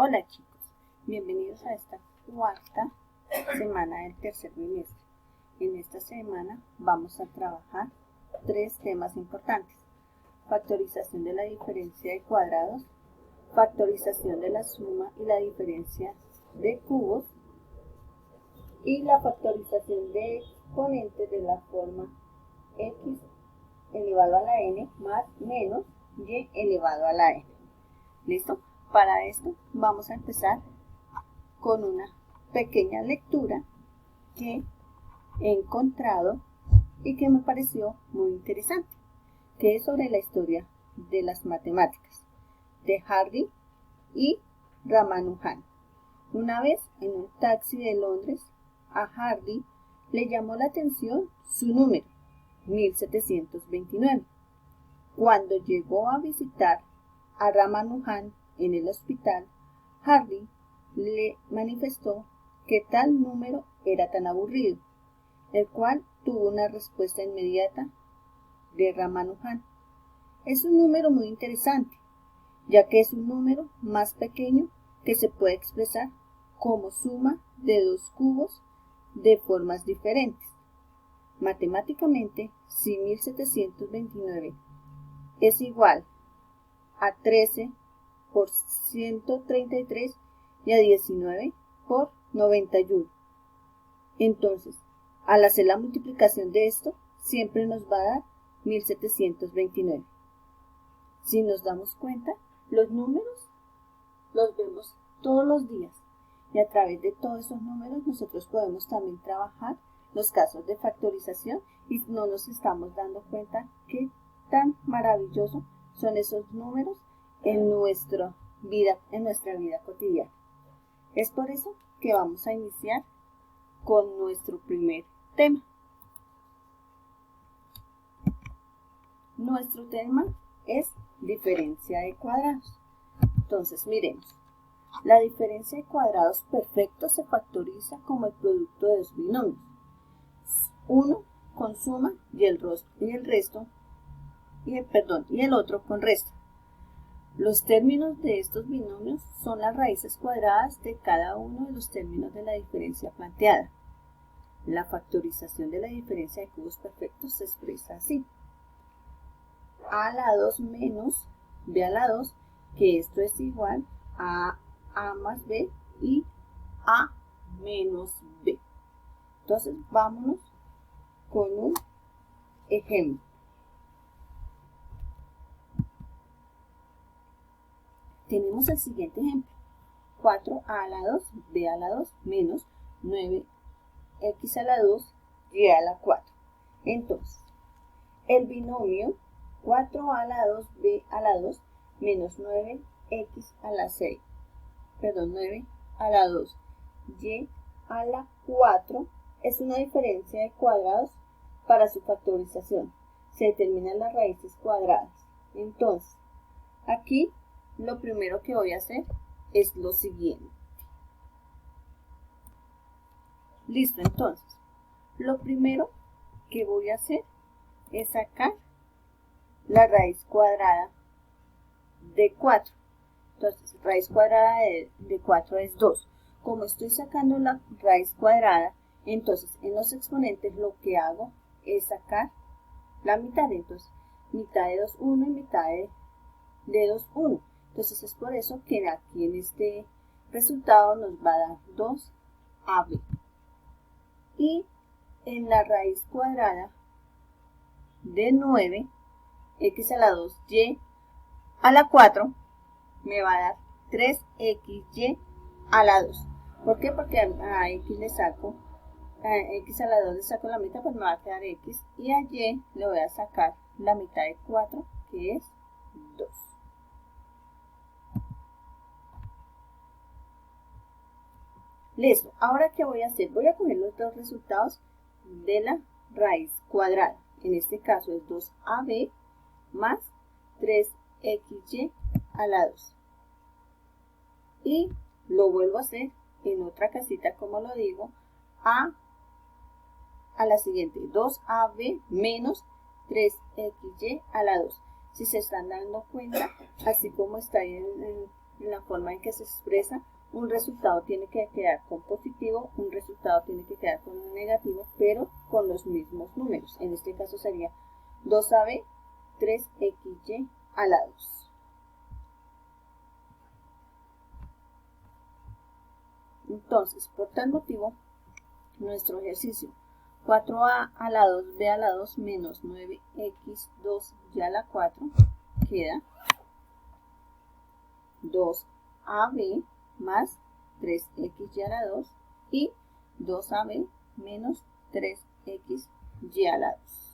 Hola chicos, bienvenidos a esta cuarta semana del tercer bimestre. En esta semana vamos a trabajar tres temas importantes: factorización de la diferencia de cuadrados, factorización de la suma y la diferencia de cubos y la factorización de exponentes de la forma x elevado a la n más menos y elevado a la n. ¿Listo? Para esto vamos a empezar con una pequeña lectura que he encontrado y que me pareció muy interesante, que es sobre la historia de las matemáticas de Hardy y Ramanujan. Una vez en un taxi de Londres, a Hardy le llamó la atención su número, 1729. Cuando llegó a visitar a Ramanujan en el hospital, Hardy le manifestó que tal número era tan aburrido, el cual tuvo una respuesta inmediata de Ramanujan: es un número muy interesante, ya que es un número más pequeño que se puede expresar como suma de dos cubos de formas diferentes. Matemáticamente, si 1729 es igual a 13 por 133 y a 19 por 91. Entonces, al hacer la multiplicación de esto, siempre nos va a dar 1729. Si nos damos cuenta, los números los vemos todos los días y a través de todos esos números nosotros podemos también trabajar los casos de factorización y no nos estamos dando cuenta qué tan maravilloso son esos números en nuestra vida cotidiana. Es por eso que vamos a iniciar con nuestro primer tema. Nuestro tema es diferencia de cuadrados. Entonces, miremos. La diferencia de cuadrados perfectos se factoriza como el producto de dos binomios. Uno con suma y el otro con resta. Los términos de estos binomios son las raíces cuadradas de cada uno de los términos de la diferencia planteada. La factorización de la diferencia de cubos perfectos se expresa así: a a la 2 menos b a la 2, que esto es igual a más b y a menos b. Entonces, vámonos con un ejemplo. Tenemos el siguiente ejemplo: 4a a la 2, b a la 2, menos 9x a la 2, y a la 4. Entonces, el binomio 4a a la 2, b a la 2, menos 9x a la 6, 9 a la 2, y a la 4 es una diferencia de cuadrados. Para su factorización se determinan las raíces cuadradas. Entonces, aquí lo primero que voy a hacer es lo siguiente. Listo, entonces, lo primero que voy a hacer es sacar la raíz cuadrada de 4. Entonces, raíz cuadrada de 4 es 2. Como estoy sacando la raíz cuadrada, entonces en los exponentes lo que hago es sacar la mitad. Entonces, mitad de 2, 1 y mitad de 2, 1. Entonces, es por eso que aquí en este resultado nos va a dar 2ab. Y en la raíz cuadrada de 9, x a la 2, y a la 4, me va a dar 3xy a la 2. ¿Por qué? Porque a x le saco, a x a la 2 le saco la mitad, pues me va a quedar x, y a y le voy a sacar la mitad de 4, que es 2. Listo. Ahora, ¿qué voy a hacer? Voy a coger los dos resultados de la raíz cuadrada. En este caso es 2ab más 3xy a la 2. Y lo vuelvo a hacer en otra casita, como lo digo, a la siguiente: 2ab menos 3xy a la 2. Si se están dando cuenta, así como está en en la forma en que se expresa, un resultado tiene que quedar con positivo, un resultado tiene que quedar con un negativo, pero con los mismos números. En este caso sería 2ab 3xy a la 2. Entonces, por tal motivo, nuestro ejercicio 4a a la 2b a la 2 menos 9x2y a la 4 queda 2ab más 3xy a la 2 y 2ab menos 3xy a la 2.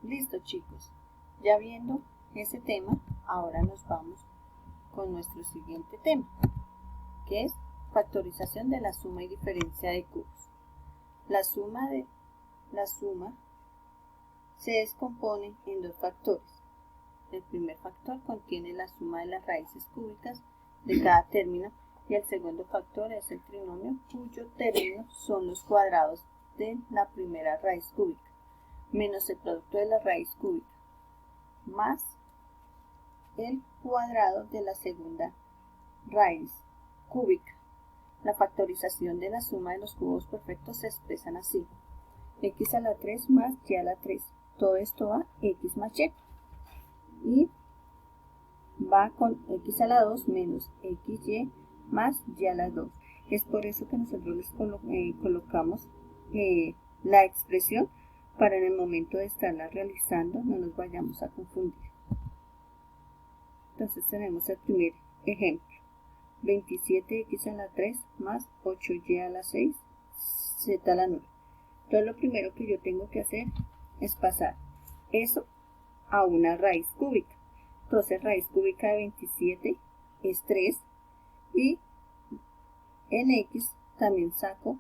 Listo, chicos. Ya viendo ese tema, ahora nos vamos con nuestro siguiente tema, que es factorización de la suma y diferencia de cubos. La suma se descompone en dos factores. El primer factor contiene la suma de las raíces cúbicas de cada término y el segundo factor es el trinomio cuyo término son los cuadrados de la primera raíz cúbica menos el producto de la raíz cúbica más el cuadrado de la segunda raíz cúbica. La factorización de la suma de los cubos perfectos se expresan así: x a la 3 más y a la 3. Todo esto va x más y. Y va con x a la 2 menos xy más y a la 2. Es por eso que nosotros les colocamos la expresión para en el momento de estarla realizando no nos vayamos a confundir. Entonces tenemos el primer ejemplo: 27x a la 3 más 8y a la 6 z a la 9. Entonces lo primero que yo tengo que hacer es pasar eso a una raíz cúbica. Entonces raíz cúbica de 27 es 3 y en x también saco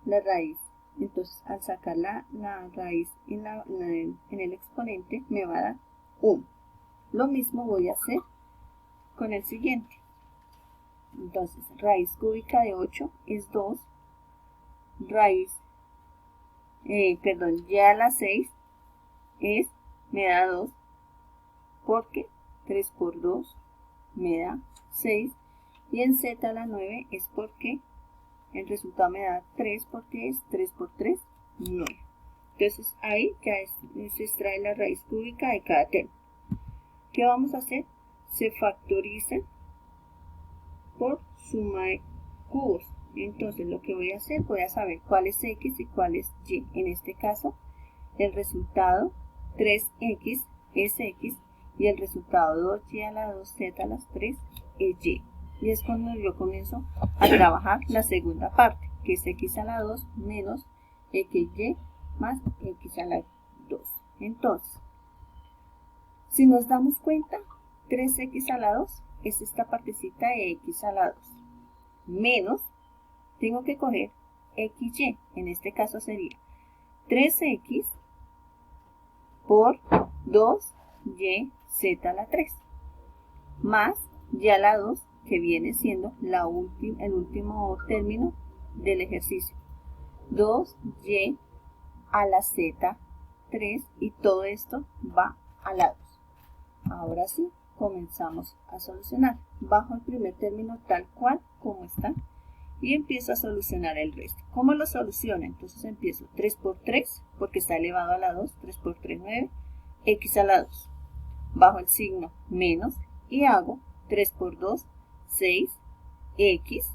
la raíz. Entonces al sacar la raíz en el exponente me va a dar 1. Lo mismo voy a hacer con el siguiente. Entonces raíz cúbica de 8 es 2, y a la 6 me da 2, porque 3 por 2 me da 6, y en z a la 9 es porque el resultado me da 3, porque es 3 por 3, 9. Entonces ahí ya se extrae la raíz cúbica de cada término. ¿Qué vamos a hacer? Se factoriza por suma de cubos. Entonces lo que voy a hacer, voy a saber cuál es x y cuál es y. En este caso, el resultado 3x es x y el resultado 2y a la 2z a las 3 es y. Y es cuando yo comienzo a trabajar la segunda parte, que es x a la 2 menos xy más x a la 2. Entonces, si nos damos cuenta, 3x a la 2 es esta partecita de x a la 2. Menos, tengo que coger xy, en este caso sería 3x por 2y z a la 3. Más y a la 2, que viene siendo el último término del ejercicio. 2y a la z 3 y todo esto va a la 2. Ahora sí, comenzamos a solucionar. Bajo el primer término tal cual como está y empiezo a solucionar el resto. ¿Cómo lo soluciono? Entonces empiezo 3 por 3 porque está elevado a la 2, 3 por 3, 9, x a la 2. Bajo el signo menos y hago 3 por 2, 6, x,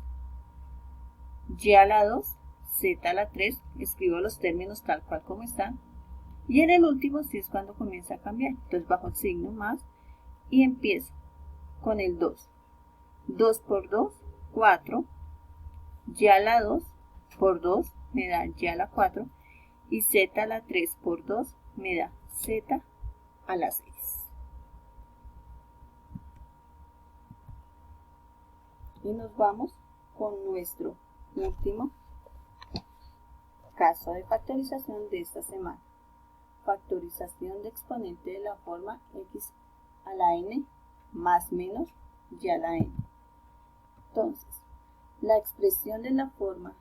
y a la 2, z a la 3, escribo los términos tal cual como están. Y en el último sí es cuando comienza a cambiar. Entonces bajo el signo más y empiezo con el 2. 2 por 2, 4. Y a la 2 por 2 me da y a la 4. Y z a la 3 por 2 me da z a la 6. Y nos vamos con nuestro último caso de factorización de esta semana. Factorización de exponente de la forma x a la n más menos y a la n. Entonces, la expresión de la forma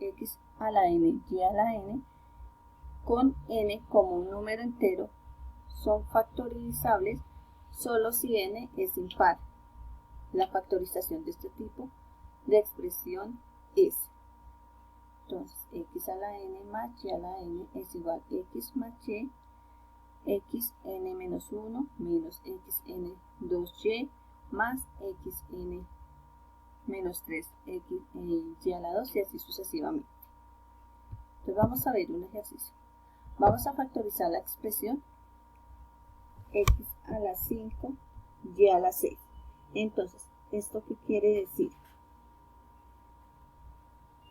x a la n, y a la n, con n como un número entero, son factorizables solo si n es impar. La factorización de este tipo de expresión es, entonces, x a la n más y a la n es igual a x más y, xn menos 1 menos xn 2y más xn menos 3 y a la 2 y así sucesivamente. Entonces vamos a ver un ejercicio. Vamos a factorizar la expresión x a la 5 y a la 6. Entonces, ¿esto qué quiere decir?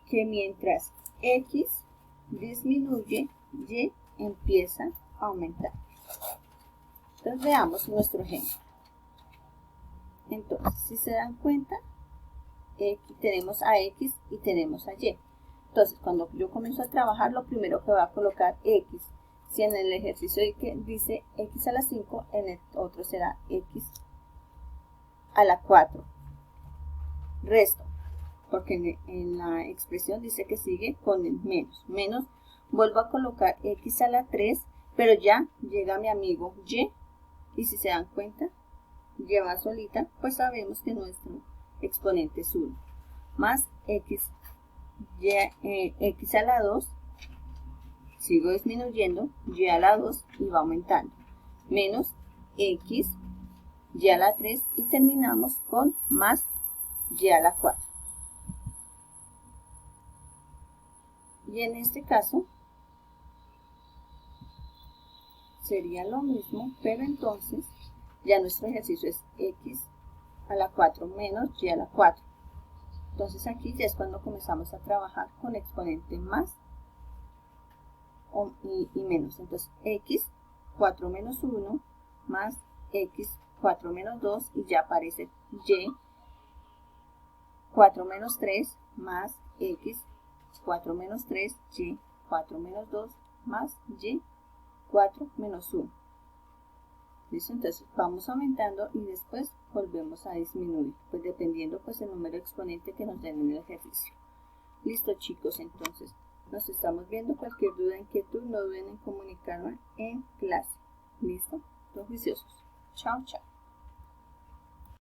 Que mientras x disminuye, y empieza a aumentar. Entonces veamos nuestro ejemplo. Entonces, si se dan cuenta, tenemos a x y tenemos a y. Entonces, cuando yo comienzo a trabajar, lo primero que voy a colocar x. Si en el ejercicio dice x a la 5, en el otro será x a la 4. Resto, porque en la expresión dice que sigue con el menos. Menos, vuelvo a colocar x a la 3, pero ya llega mi amigo y si se dan cuenta, lleva solita, pues sabemos que nuestro exponente es 1. Más x a la 2, sigo disminuyendo, y a la 2 y va aumentando. Menos x, y a la 3 y terminamos con más y a la 4. Y en este caso sería lo mismo, pero entonces ya nuestro ejercicio es x a la 4 menos y a la 4. Entonces aquí ya es cuando comenzamos a trabajar con exponente más y menos. Entonces x 4 menos 1 más x 4 menos 2 y ya aparece y 4 menos 3 más x 4 menos 3, y 4 menos 2 más y 4 menos 1. ¿Listo? Entonces vamos aumentando y después volvemos a disminuir, pues dependiendo pues el número de exponente que nos den en el ejercicio. Listo, chicos, entonces nos estamos viendo. Cualquier duda, inquietud, no duden en comunicarme en clase. ¿Listo? Los juiciosos. Chao, chao.